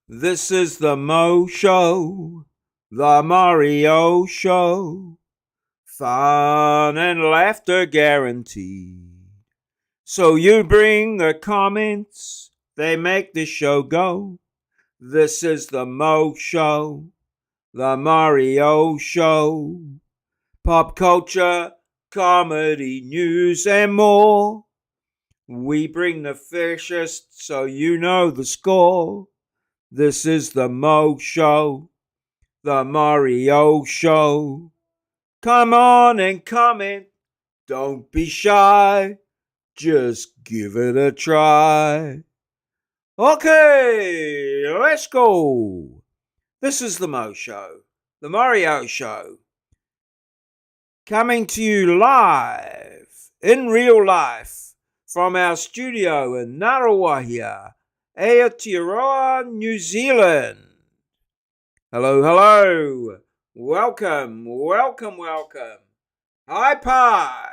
This is the Mo Show, the Maurieo Show. Fun and laughter guaranteed. So you bring the comments, they make the show go. This is the Mo Show, the Maurieo Show. Pop culture, comedy, news, and more. We bring the freshest so you know the score. This is the Mo Show, the Maurieo Show. Come on and comment, don't be shy, just give it a try. Okay, let's go. This is the Mo Show, the Maurieo Show. Coming to you live, in real life, from our studio in Ngaruawahia, Aotearoa, New Zealand. Hello, hello. Welcome. Hi, Pie.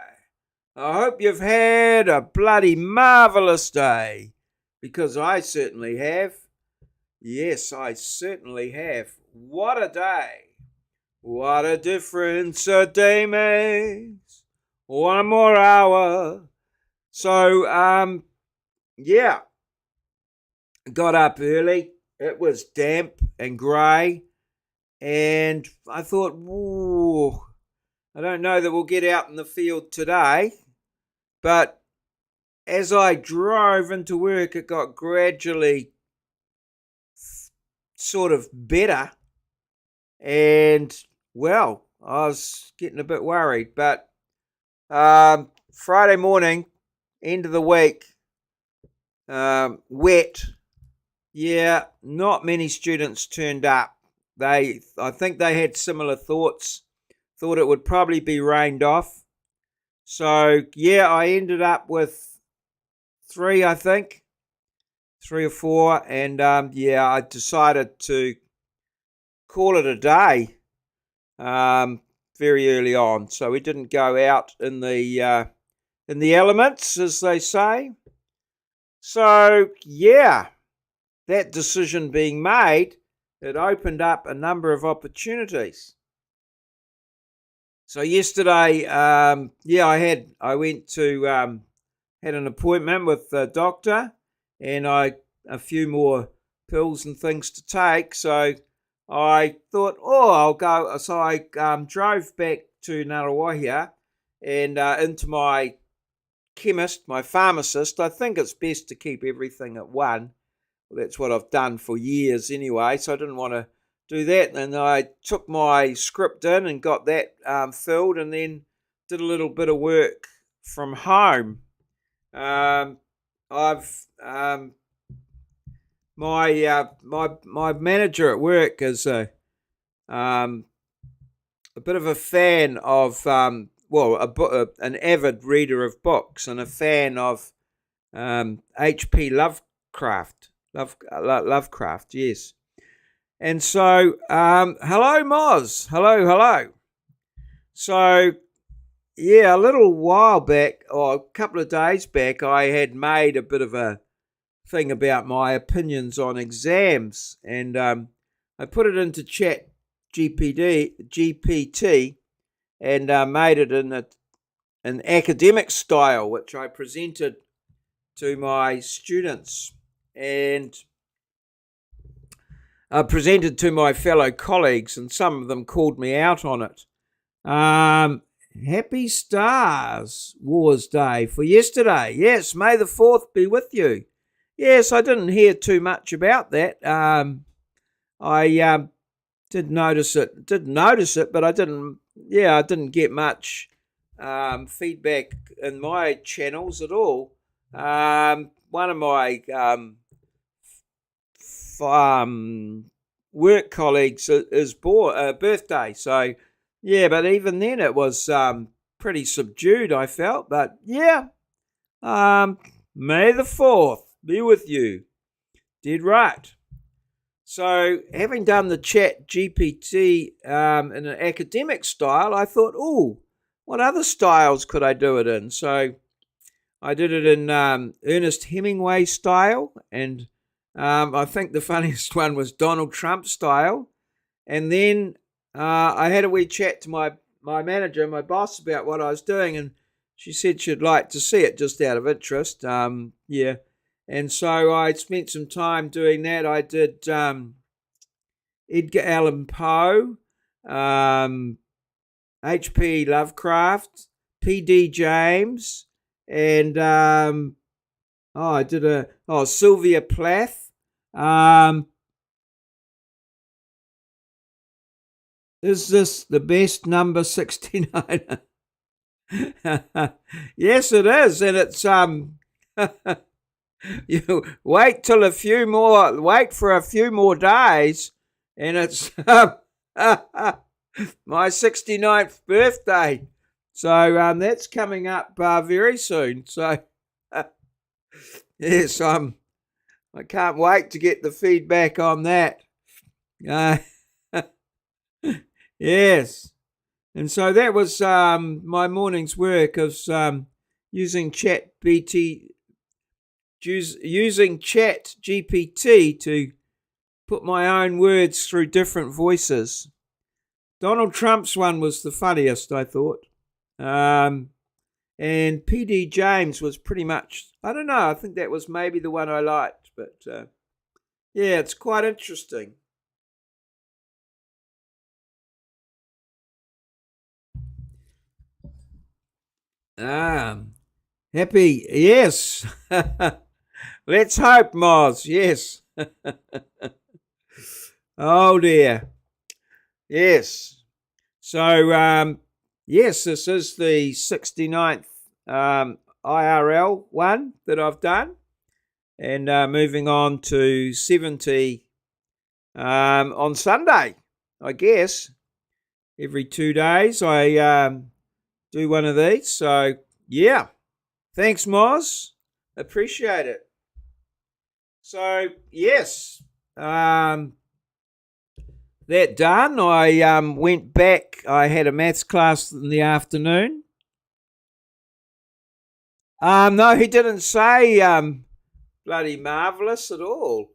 I hope you've had a bloody marvellous day, because I certainly have. Yes, I certainly have. What a day. What a difference a day makes. One more hour. So, got up early. It was damp and grey. And I thought, whoa, I don't know that we'll get out in the field today. But as I drove into work, it got gradually sort of better. And, well, I was getting a bit worried. But Friday morning, end of the week, wet. Yeah, not many students turned up. I think they had similar thoughts. Thought it would probably be rained off. So, yeah, I ended up with 3, I think. 3 or 4. And, I decided to call it a day very early on. So we didn't go out in the elements, as they say. So, yeah, that decision being made, it opened up a number of opportunities. So yesterday, had an appointment with the doctor, and a few more pills and things to take. So I thought, I'll go. So I drove back to Ngaruawahia and into my chemist, my pharmacist. I think it's best to keep everything at one. Well, that's what I've done for years anyway, so I didn't want to do that. And I took my script in and got that filled, and then did a little bit of work from home. My manager at work is a bit of a fan of an avid reader of books and a fan of H.P. Lovecraft, yes. And so, hello, Moz. Hello. So, yeah, a little while back, or a couple of days back, I had made a bit of a thing about my opinions on exams, and I put it into Chat GPT, and made it in an academic style, which I presented to my students and presented to my fellow colleagues, and some of them called me out on it. Happy Star Wars Day for yesterday. Yes, May the 4th be with you. Yes, I didn't hear too much about that. I did notice it, but I didn't get much feedback in my channels at all. One of my work colleagues is birthday, so yeah, but even then it was pretty subdued, I felt. But yeah, May the 4th be with you. Did right. So having done the Chat GPT in an academic style, I thought, what other styles could I do it in? So I did it in Ernest Hemingway style, and I think the funniest one was Donald Trump style. And then I had a wee chat to my manager, my boss, about what I was doing, and she said she'd like to see it just out of interest. Yeah. And so I spent some time doing that. I did Edgar Allan Poe, um, H.P. Lovecraft, P.D. James, and I did Sylvia Plath. Is this the best number 69? Yes, it is, and it's you wait for a few more days, and it's my 69th birthday. So that's coming up very soon. So yes, I can't wait to get the feedback on that. Yes. And so that was my morning's work of using using Chat GPT to put my own words through different voices. Donald Trump's one was the funniest, I thought. And P.D. James was pretty much, I don't know, I think that was maybe the one I liked. But yeah, it's quite interesting. Happy, yes. Let's hope, Moz, yes. Oh dear. Yes. So, yes, this is the 69th IRL one that I've done. And moving on to 70 on Sunday, I guess. Every 2 days I do one of these. So, yeah. Thanks, Moz. Appreciate it. So, yes. That done, I went back. I had a maths class in the afternoon. No, he didn't say bloody marvellous at all.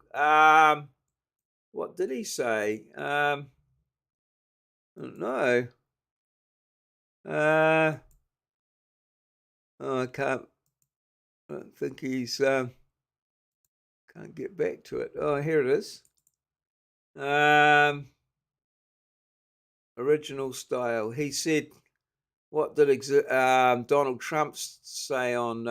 What did he say? I don't know. I can't. I don't think he's. Can't get back to it. Oh, here it is. Original style. He said, "What did Donald Trump say on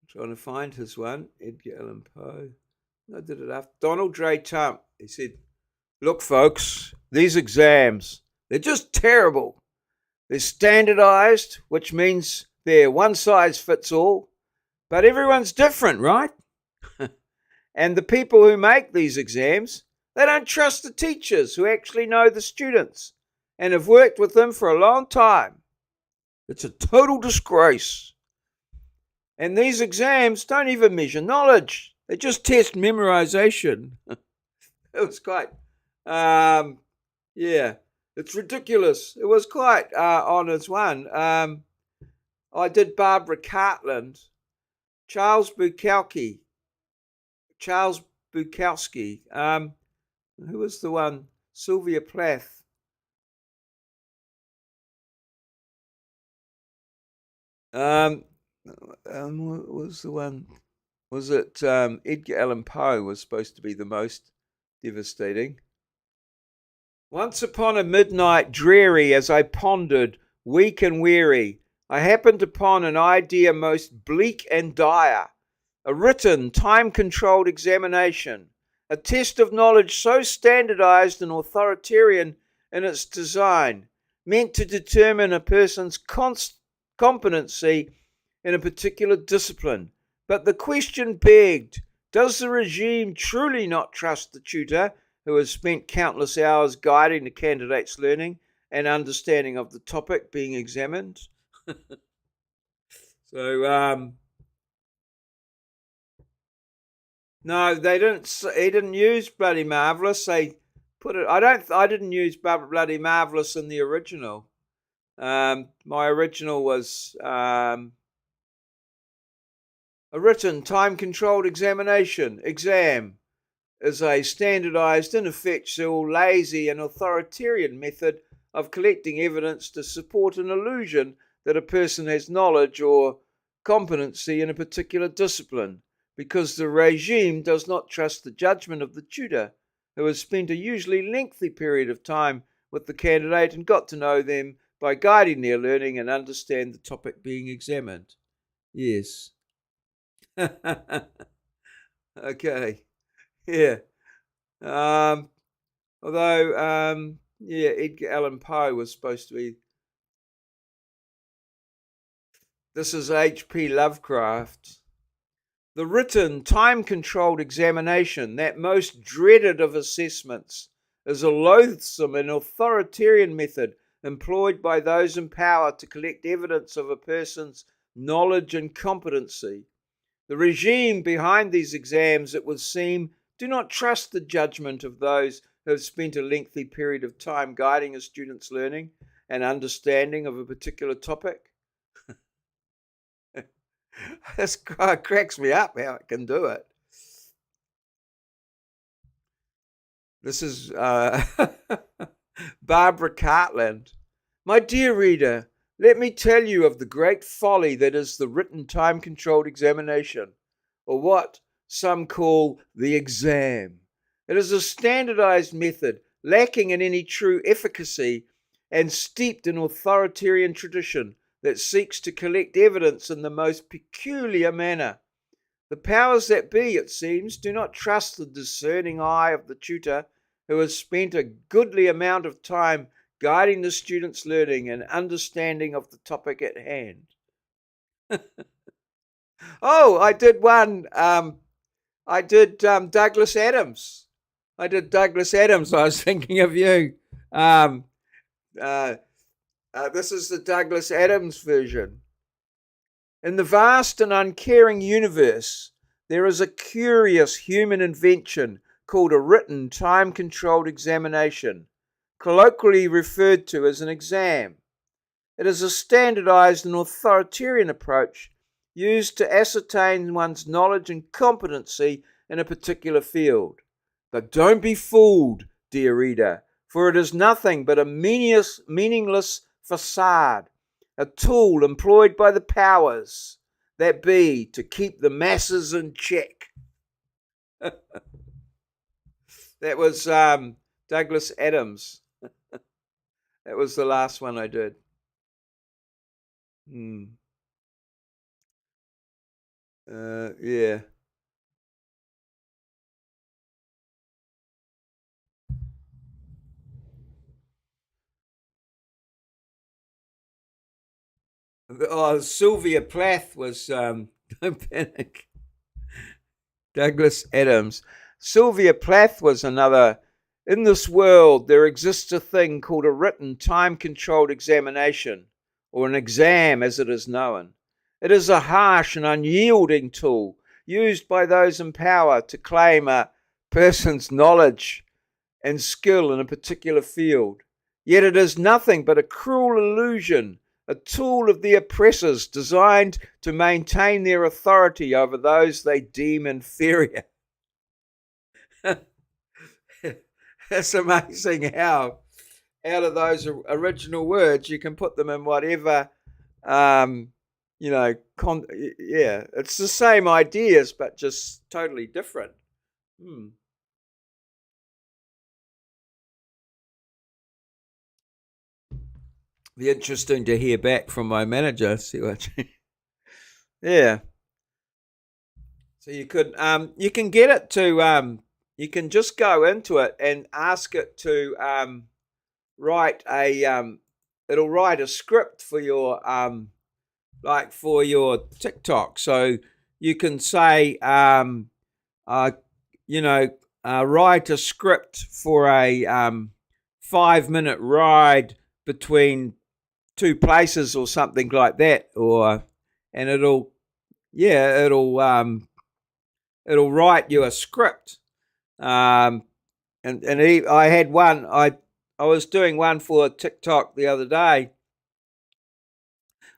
trying to find his one, Edgar Allan Poe. I did it after Donald J. Trump. He said, "Look, folks, these exams, they're just terrible. They're standardized, which means they're one size fits all, but everyone's different, right? And the people who make these exams, they don't trust the teachers who actually know the students and have worked with them for a long time. It's a total disgrace. And these exams don't even measure knowledge. They just test memorization." It was quite, yeah, it's ridiculous. It was quite on as one. I did Barbara Cartland, Charles Bukowski. Who was the one? Sylvia Plath. What was the one? Was it Edgar Allan Poe was supposed to be the most devastating? Once upon a midnight dreary, as I pondered, weak and weary, I happened upon an idea most bleak and dire, a written, time-controlled examination, a test of knowledge so standardized and authoritarian in its design, meant to determine a person's competency in a particular discipline. But the question begged, does the regime truly not trust the tutor who has spent countless hours guiding the candidate's learning and understanding of the topic being examined? So, no, they didn't. He didn't use bloody marvelous. They put it. I didn't use bloody marvelous in the original. My original was a written, time-controlled exam is a standardized, ineffectual, lazy, and authoritarian method of collecting evidence to support an illusion that a person has knowledge or competency in a particular discipline, because the regime does not trust the judgment of the tutor, who has spent a usually lengthy period of time with the candidate and got to know them by guiding their learning and understand the topic being examined. Yes. Okay. Yeah. Although, yeah, Edgar Allan Poe was supposed to be. This is H.P. Lovecraft. The written, time controlled examination, that most dreaded of assessments, is a loathsome and authoritarian method employed by those in power to collect evidence of a person's knowledge and competency. The regime behind these exams, it would seem, do not trust the judgment of those who have spent a lengthy period of time guiding a student's learning and understanding of a particular topic. This guy cracks me up how it can do it. This is Barbara Cartland. My dear reader, let me tell you of the great folly that is the written time-controlled examination, or what some call the exam. It is a standardized method, lacking in any true efficacy and steeped in authoritarian tradition, that seeks to collect evidence in the most peculiar manner. The powers that be, it seems, do not trust the discerning eye of the tutor, who has spent a goodly amount of time guiding the student's learning and understanding of the topic at hand. Oh, I did one. I did Douglas Adams. I did Douglas Adams. I was thinking of you. This is the Douglas Adams version. In the vast and uncaring universe, there is a curious human invention called a written, time-controlled examination, colloquially referred to as an exam. It is a standardized and authoritarian approach used to ascertain one's knowledge and competency in a particular field. But don't be fooled, dear reader, for it is nothing but a meaningless facade, a tool employed by the powers that be to keep the masses in check. That was Douglas Adams. That was the last one I did. Yeah. Oh, Sylvia Plath was don't panic. Douglas Adams. Sylvia Plath was another. In this world, there exists a thing called a written, time-controlled examination, or an exam as it is known. It is a harsh and unyielding tool used by those in power to claim a person's knowledge and skill in a particular field. Yet it is nothing but a cruel illusion, a tool of the oppressors designed to maintain their authority over those they deem inferior. It's amazing how out of those original words you can put them in whatever, yeah, it's the same ideas but just totally different. Be interesting to hear back from my manager. See what. Yeah. So you can get it to you can just go into it and ask it to write a it'll write a script for your like for your TikTok. So you can say write a script for a 5-minute ride between two places or something like that, and it'll write you a script, and I had one. I was doing one for TikTok the other day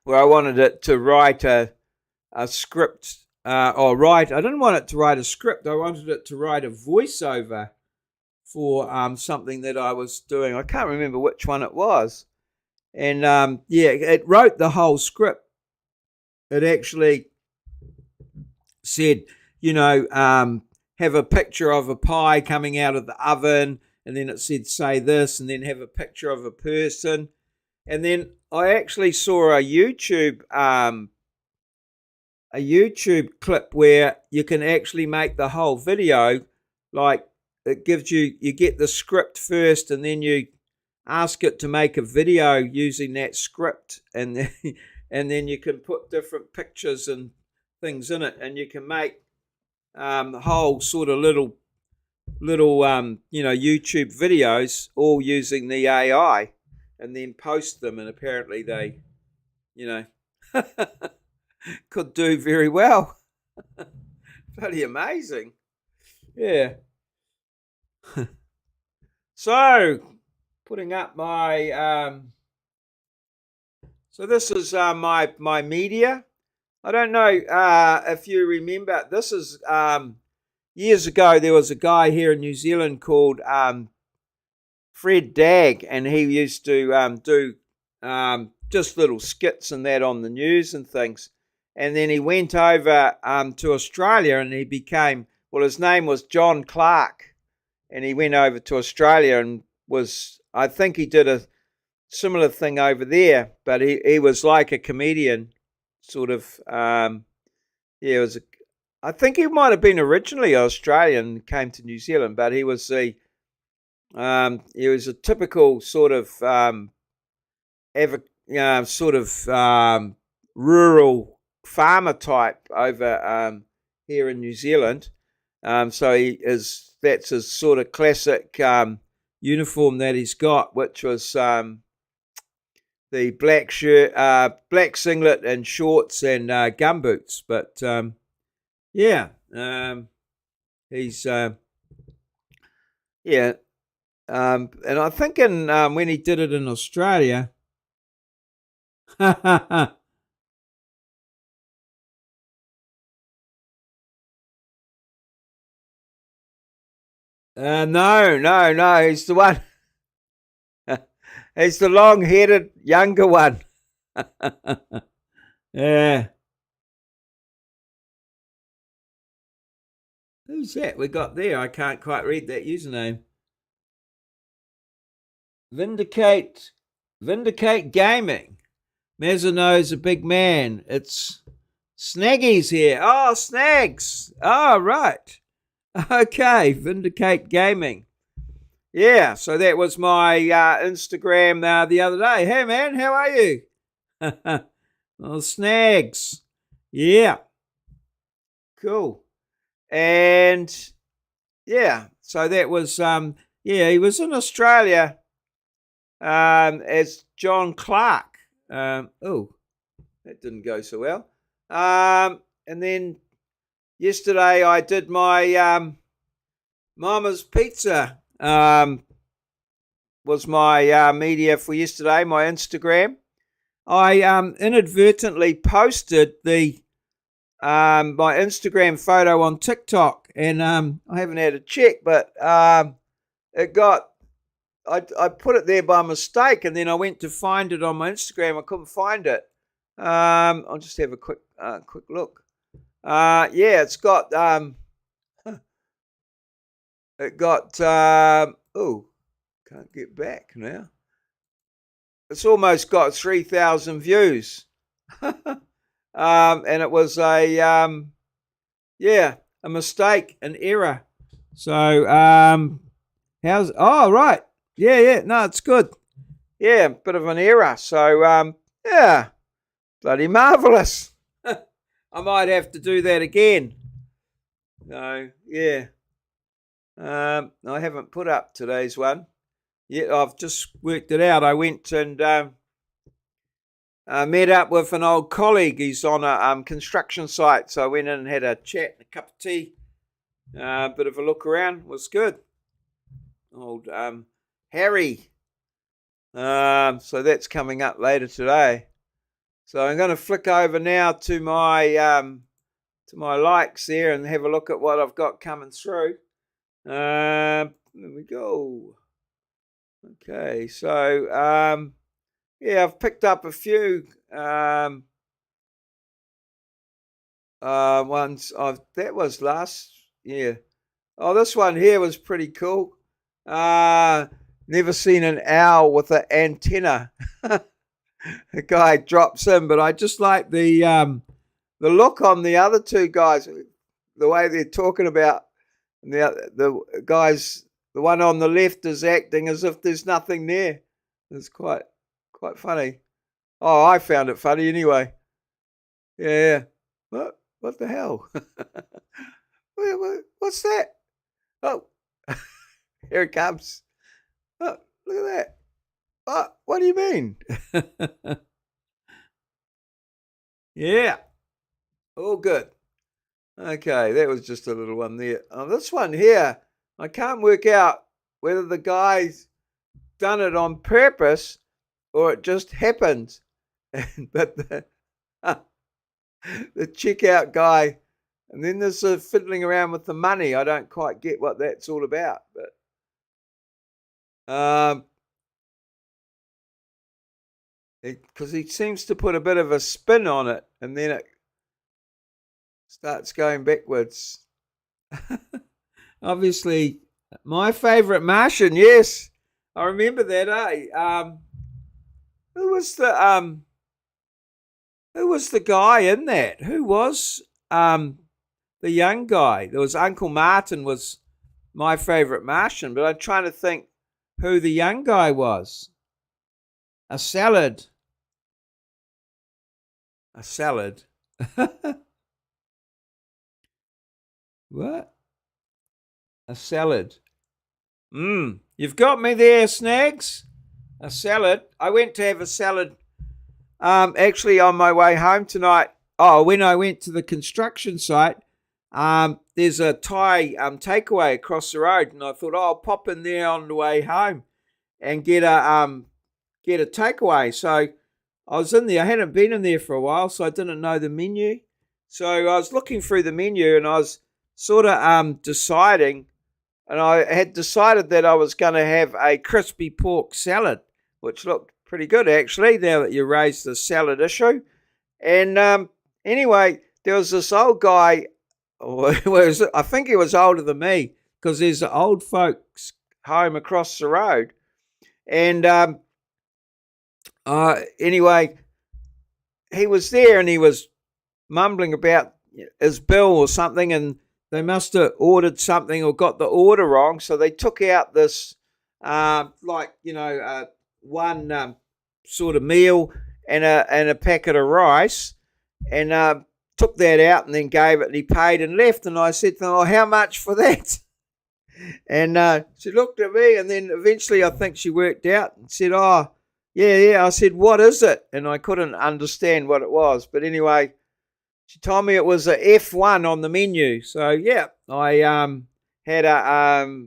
where I wanted it to write a script or write. I didn't want it to write a script. I wanted it to write a voiceover for something that I was doing. I can't remember which one it was. And it wrote the whole script. It actually said, have a picture of a pie coming out of the oven, and then it said say this, and then have a picture of a person. And then I actually saw a YouTube clip where you can actually make the whole video. Like, it gives you get the script first, and then you ask it to make a video using that script, and then, and then you can put different pictures and things in it, and you can make whole sort of little YouTube videos all using the AI, and then post them, and apparently they could do very well. Bloody amazing. Yeah. So putting up my so this is my media. I don't know if you remember, this is years ago there was a guy here in New Zealand called Fred Dagg, and he used to do just little skits and that on the news and things. And then he went over to Australia, and he became, his name was John Clark, and he went over to Australia and I think he did a similar thing over there, but he was like a comedian, sort of. I think he might have been originally Australian, came to New Zealand, but he was a typical sort of rural farmer type over here in New Zealand. So that's his sort of classic uniform that he's got, which was the black shirt, black singlet and shorts and gumboots. But he's and I think when he did it in Australia. No. He's the one. He's the long-headed younger one. Yeah. Who's that we got there? I can't quite read that username. Vindicate Gaming. Mazzano's a big man. It's Snaggy's here. Oh, Snags. Oh, right. Okay, Vindicate Gaming. Yeah, so that was my Instagram the other day. Hey, man, how are you? Oh, Snags. Yeah. Cool. And, so that was, he was in Australia as John Clark. That didn't go so well. And then yesterday I did my Mama's Pizza. Was my media for yesterday, my Instagram. I inadvertently posted the my Instagram photo on TikTok, and I haven't had a check, but it got. I put it there by mistake, and then I went to find it on my Instagram. I couldn't find it. I'll just have a quick look. It's got can't get back now. It's almost got 3,000 views. And it was a mistake, an error. So right. No, it's good. Yeah, bit of an error. So bloody marvelous. I might have to do that again. No, I haven't put up today's one. Yeah, I've just worked it out. I went and met up with an old colleague. He's on a construction site, so I went in and had a chat, a cup of tea, a bit of a look around. It was good. old Harry. So that's coming up later today. So I'm going to flick over now to my likes there and have a look at what I've got coming through. There we go. Okay, so yeah, I've picked up a few ones. That was last year. Oh, this one here was pretty cool. Never seen an owl with an antenna. A guy drops in, but I just like the look on the other two guys, the way they're talking about the guys. The one on the left is acting as if there's nothing there. It's quite funny. Oh, I found it funny anyway. Yeah. What the hell? What's that? Oh, here it comes. Oh, look at that. What do you mean? Yeah. All good. Okay, that was just a little one there. This one here, I can't work out whether the guy's done it on purpose or it just happened. But the checkout guy, and then there's fiddling around with the money. I don't quite get what that's all about, but because he seems to put a bit of a spin on it, and then it starts going backwards. Obviously, my favourite Martian. Yes, I remember that. Who was the guy in that? Who was the young guy? There was Uncle Martin was my favourite Martian, but I'm trying to think who the young guy was. A salad. What? A salad. You've got me there, Snags. A salad. I went to have a salad actually on my way home tonight. Oh, when I went to the construction site, there's a Thai takeaway across the road, and I thought, I'll pop in there on the way home and get a takeaway. So I was in there. I hadn't been in there for a while, so I didn't know the menu. So I was looking through the menu, and I was sort of deciding, and I had decided that I was going to have a crispy pork salad, which looked pretty good actually, now that you raised the salad issue. And anyway, there was this old guy, I think he was older than me, because there's an old folks home across the road. And anyway, he was there and he was mumbling about his bill or something, and they must have ordered something or got the order wrong. So they took out this, one sort of meal and a packet of rice, and took that out and then gave it, and he paid and left. And I said to them, "Oh, how much for that?" And she looked at me, and then eventually I think she worked out and said, "Oh, yeah." I said, "What is it?" And I couldn't understand what it was. But anyway, she told me it was a F1 on the menu. So yeah, I had a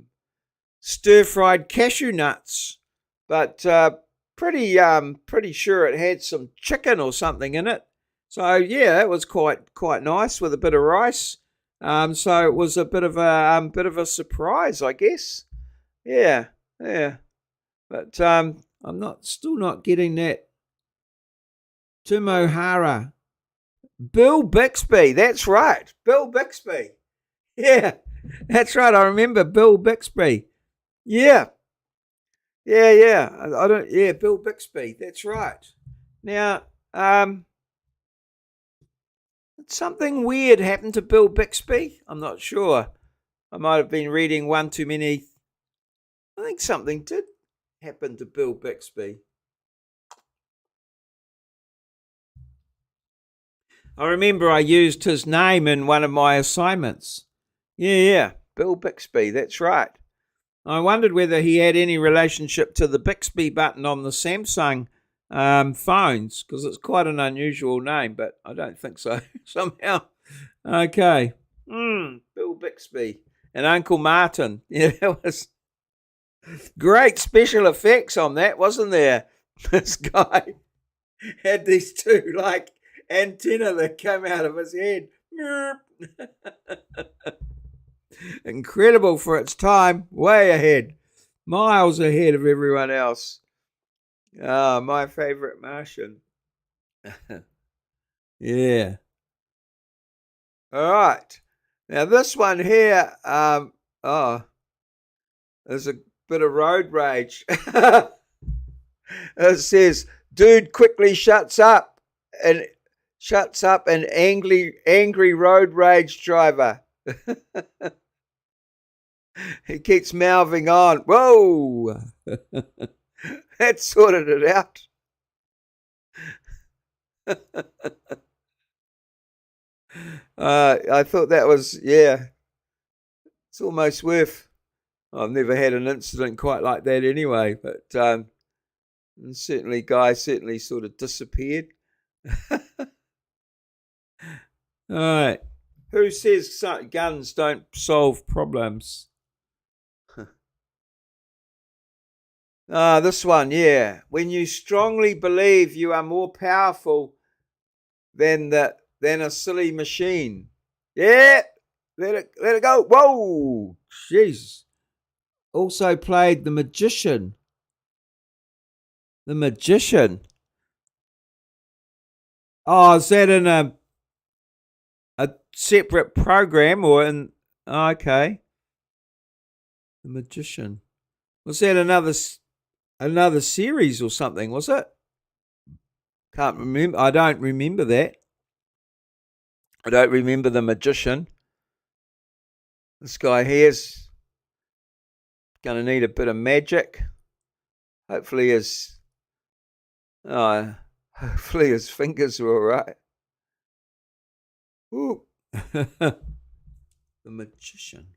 stir-fried cashew nuts, but pretty sure it had some chicken or something in it. So yeah, it was quite nice with a bit of rice. So it was a bit of a surprise, I guess. Yeah. But I'm still not getting that. Tumohara. Bill Bixby, that's right. Bill Bixby. Yeah, that's right. I remember Bill Bixby. Yeah. I don't. Yeah, Bill Bixby. That's right. Now, something weird happened to Bill Bixby. I'm not sure. I might have been reading one too many. I think something did happen to Bill Bixby. I remember I used his name in one of my assignments. Yeah, Bill Bixby, that's right. I wondered whether he had any relationship to the Bixby button on the Samsung phones, because it's quite an unusual name, but I don't think so, somehow. Okay. Bill Bixby and Uncle Martin. Yeah, that was Great special effects on that, wasn't there? This guy had these two like antenna that came out of his head. Incredible for its time, way ahead, miles ahead of everyone else. Ah, my favorite Martian. Yeah. All right. Now this one here, oh, there's a bit of road rage. It says, "Dude quickly and shuts up an angry road rage driver." He keeps mouthing on. Whoa, that sorted it out. I thought that was, yeah, it's almost worth. I've never had an incident quite like that anyway, but certainly, guy certainly sort of disappeared. All right. Who says guns don't solve problems? This one, yeah. When you strongly believe you are more powerful than a silly machine. Yeah, let it go. Whoa, jeez. Also played the magician. The magician. Oh, is that in a separate program or in? Oh, okay, the magician. Was that another series or something? Was it? Can't remember. I don't remember that. I don't remember the magician. This guy here's going to need a bit of magic. Hopefully uh, hopefully his fingers are all right. Ooh. The magician.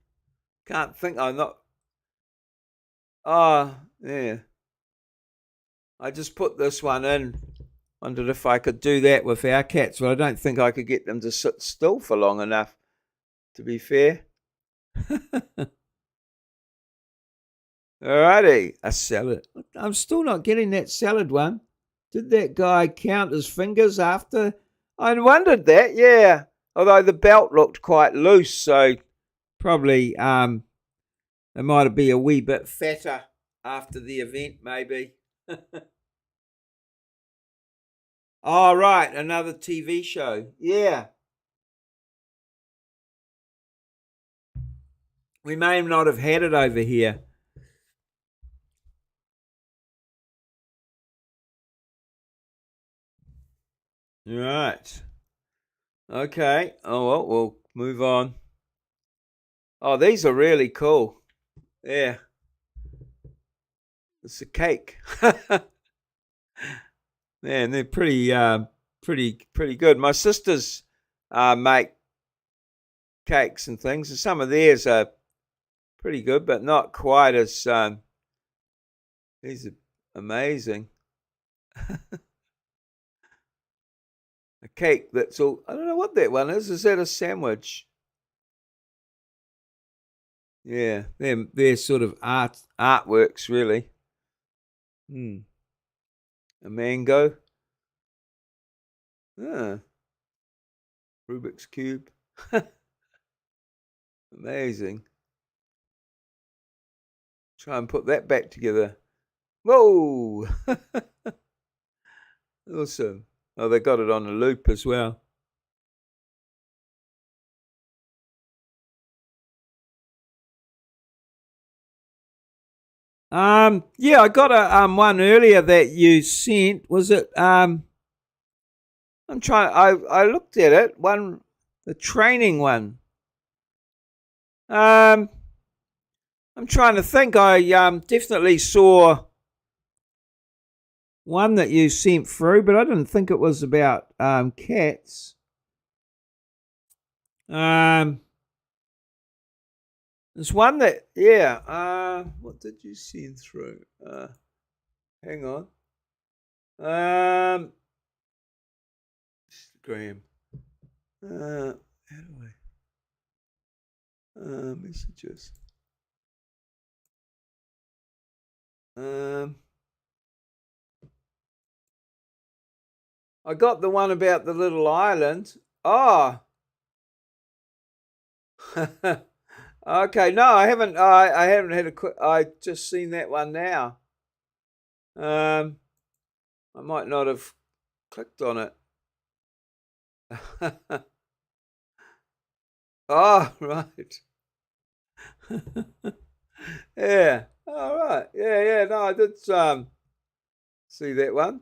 Can't think. I'm not. Oh, yeah. I just put this one in. Wondered if I could do that with our cats, but I don't think I could get them to sit still for long enough, to be fair. Alrighty, a salad. I'm still not getting that salad one. Did that guy count his fingers after? I wondered that, yeah. Although the belt looked quite loose, so probably it might be a wee bit fatter after the event, maybe. Oh, right, another TV show. Yeah. We may not have had it over here. Right. Okay. Oh, well, we'll move on. Oh, these are really cool. Yeah. It's a cake. Man, they're pretty good. My sisters make cakes and things, and some of theirs are pretty good, but not quite as. These are amazing. A cake that's all. I don't know what that one is. Is that a sandwich? Yeah, they're sort of artworks, really. Hmm. A mango. Ah, Rubik's cube. Amazing. Try and put that back together. Whoa! Awesome. Oh, they got it on a loop as well. Yeah, I got a one earlier that you sent. Was it I'm trying I looked at it, the training one. Um I'm trying to think. I definitely saw one that you sent through, but I didn't think it was about cats. Um There's one that, yeah. What did you send through? Hang on. Instagram. How do I? Messages. Um, I got the one about the little island. Oh. Okay, no, I haven't. I haven't had a quick. I just seen that one now. Um, I might not have clicked on it. Oh, right. Yeah. All right. Yeah, yeah. No, I did see that one.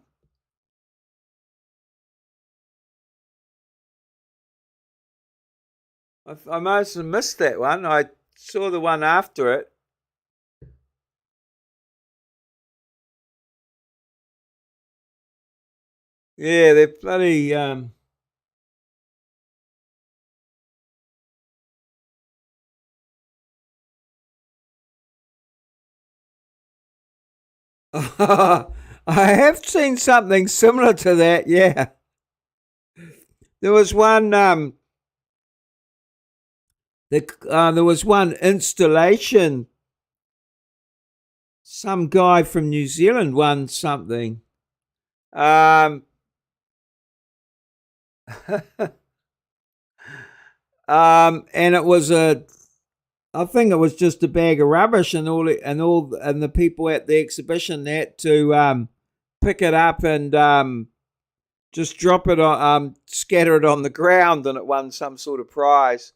I must have missed that one. I saw the one after it. Yeah, they're bloody I have seen something similar to that, yeah. There was one there was one installation. Some guy from New Zealand won something. And it was I think it was just a bag of rubbish, and the people at the exhibition had to pick it up and just drop it on, scatter it on the ground, and it won some sort of prize.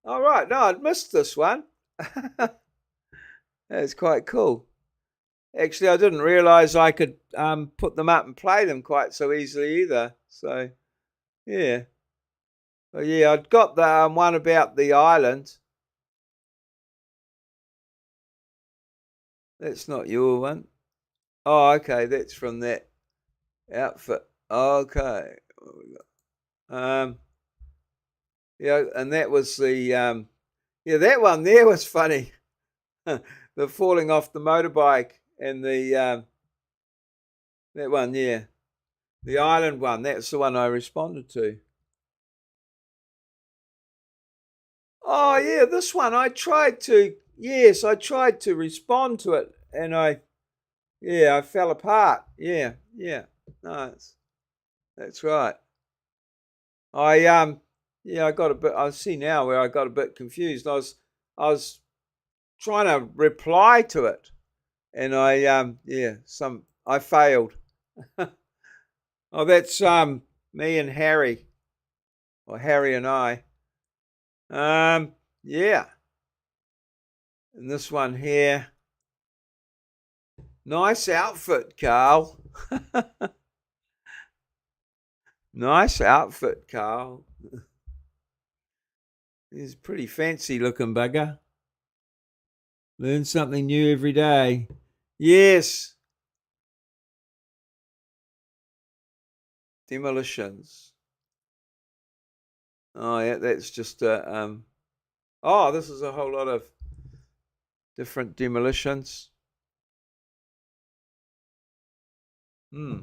All right, no, I'd missed this one. That's quite cool. Actually, I didn't realise I could put them up and play them quite so easily either. So yeah, well, yeah, I'd got the one about the island. That's not your one. Oh, okay, that's from that outfit. Okay. Um, yeah, and that was the yeah, that one there was funny. The falling off the motorbike and the that one, yeah, the island one. That's the one I responded to. Oh yeah, this one I tried to. Yes, I tried to respond to it, and I fell apart. Yeah, yeah. No, that's right. I yeah, I got a bit. I see now where I got a bit confused. I was trying to reply to it, and I failed. Oh, that's me and Harry, or Harry and I. Yeah, and this one here, nice outfit, Carl. Nice outfit, Carl. He's a pretty fancy looking bugger. Learn something new every day. Yes, demolitions. Oh yeah, that's just a Oh, this is a whole lot of different demolitions. Hmm.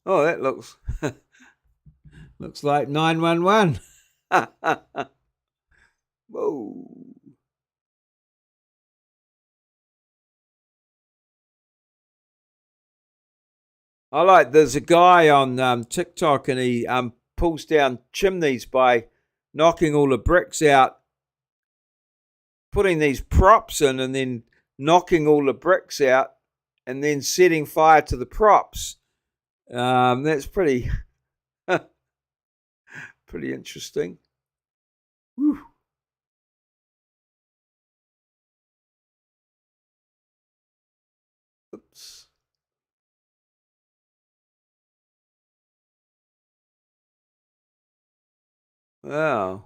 Oh, that looks like 911. Whoa. I like. There's a guy on TikTok, and he pulls down chimneys by knocking all the bricks out, putting these props in, and then knocking all the bricks out, and then setting fire to the props. That's pretty pretty interesting. Whew. Oops. Wow.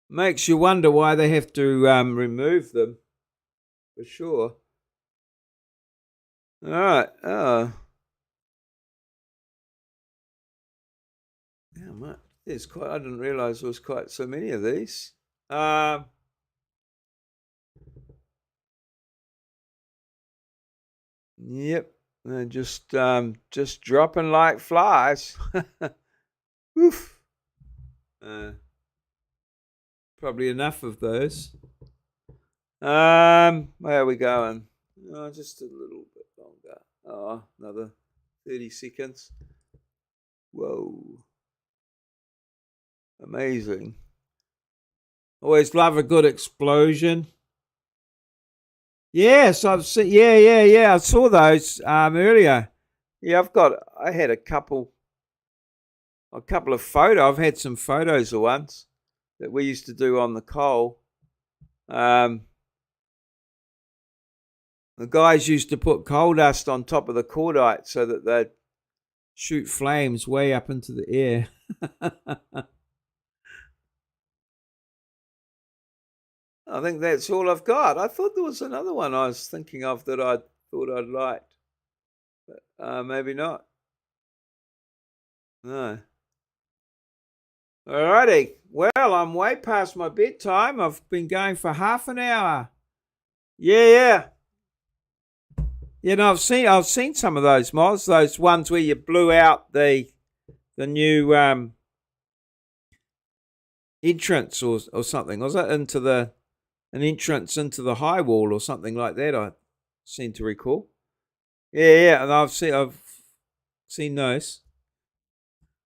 Makes you wonder why they have to remove them, for sure. All right. How much? There's quite. I didn't realise there was quite so many of these. Um, yep. They're just dropping like flies. Oof. Uh, Probably enough of those. Where are we going? Oh, just a little bit longer. Oh, another 30 seconds. Whoa. Amazing. Always love a good explosion. Yes, I've seen. Yeah. I saw those earlier. Yeah, I had a couple of photos. I've had some photos of once that we used to do on the coal. The guys used to put coal dust on top of the cordite so that they'd shoot flames way up into the air. I think that's all I've got. I thought there was another one I was thinking of that I thought I'd liked, but maybe not. No. Alrighty. Well, I'm way past my bedtime. I've been going for half an hour. Yeah. You know, I've seen some of those mods, those ones where you blew out the new entrance or something. Was it an entrance into the high wall or something like that? I seem to recall. Yeah, and I've seen those.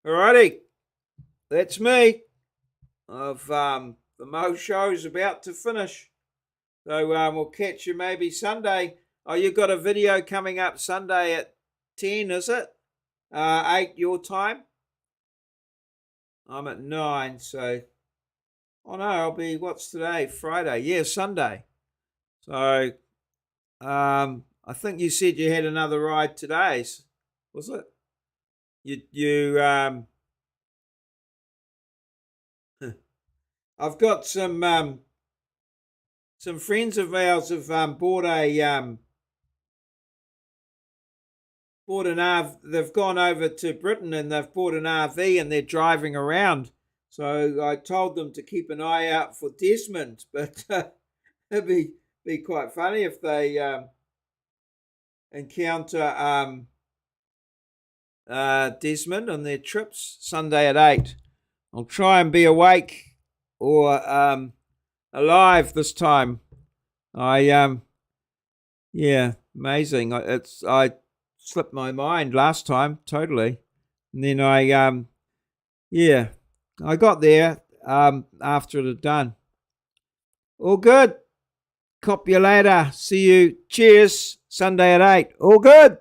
Alrighty, that's me. The Mo show's about to finish, so we'll catch you maybe Sunday. Oh, you've got a video coming up Sunday at 10, is it? 8 your time. I'm at 9, so oh no, I'll be what's today? Friday. Yeah, Sunday. So I think you said you had another ride today, was it? You I've got some friends of ours have bought an RV. They've gone over to Britain and they've bought an RV and they're driving around. So I told them to keep an eye out for Desmond, but it'd be quite funny if they encounter Desmond on their trips Sunday at 8. I'll try and be awake or alive this time. Yeah, amazing. I slipped my mind last time totally, and then I got there after it had done. All good. Cop you later. See you. Cheers. Sunday at 8. All good.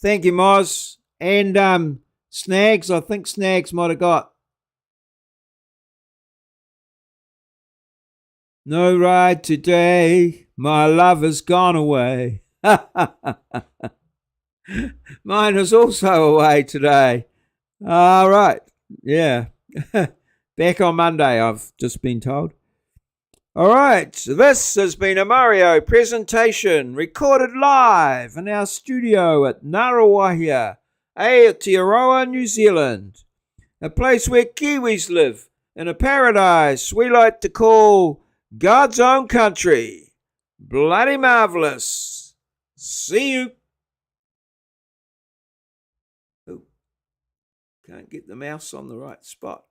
Thank you, Moz. And Snags. I think Snags might have got. No ride today. My love has gone away. Mine is also away today. All right. Yeah. Back on Monday, I've just been told. All right. So this has been a Maurieo presentation recorded live in our studio at Ngaruawahia, Aotearoa, New Zealand. A place where Kiwis live in a paradise we like to call God's own country. Bloody marvelous. See you. Oh, can't get the mouse on the right spot.